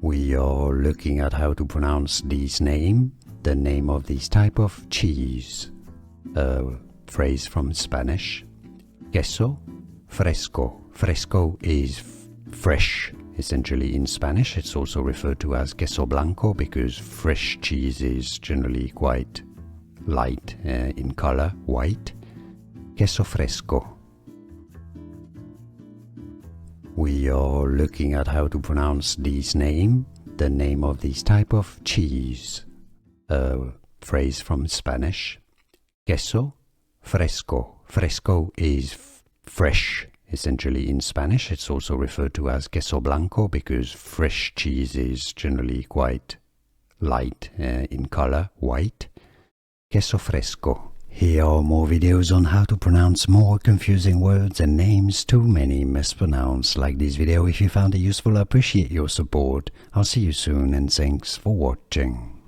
We are looking at how to pronounce this name, the name of this type of cheese. A phrase from Spanish. Queso Fresco. Fresco is fresh, essentially in Spanish. It's also referred to as queso blanco because fresh cheese is generally quite light in color, white. Queso Fresco. We are looking at how to pronounce this name, the name of this type of cheese. A phrase from Spanish. Queso Fresco. Fresco is fresh, essentially in Spanish. It's also referred to as queso blanco because fresh cheese is generally quite light in color, white. Queso Fresco. Here are more videos on how to pronounce more confusing words and names too many mispronounced. Like this video if you found it useful. I appreciate your support. I'll see you soon and thanks for watching.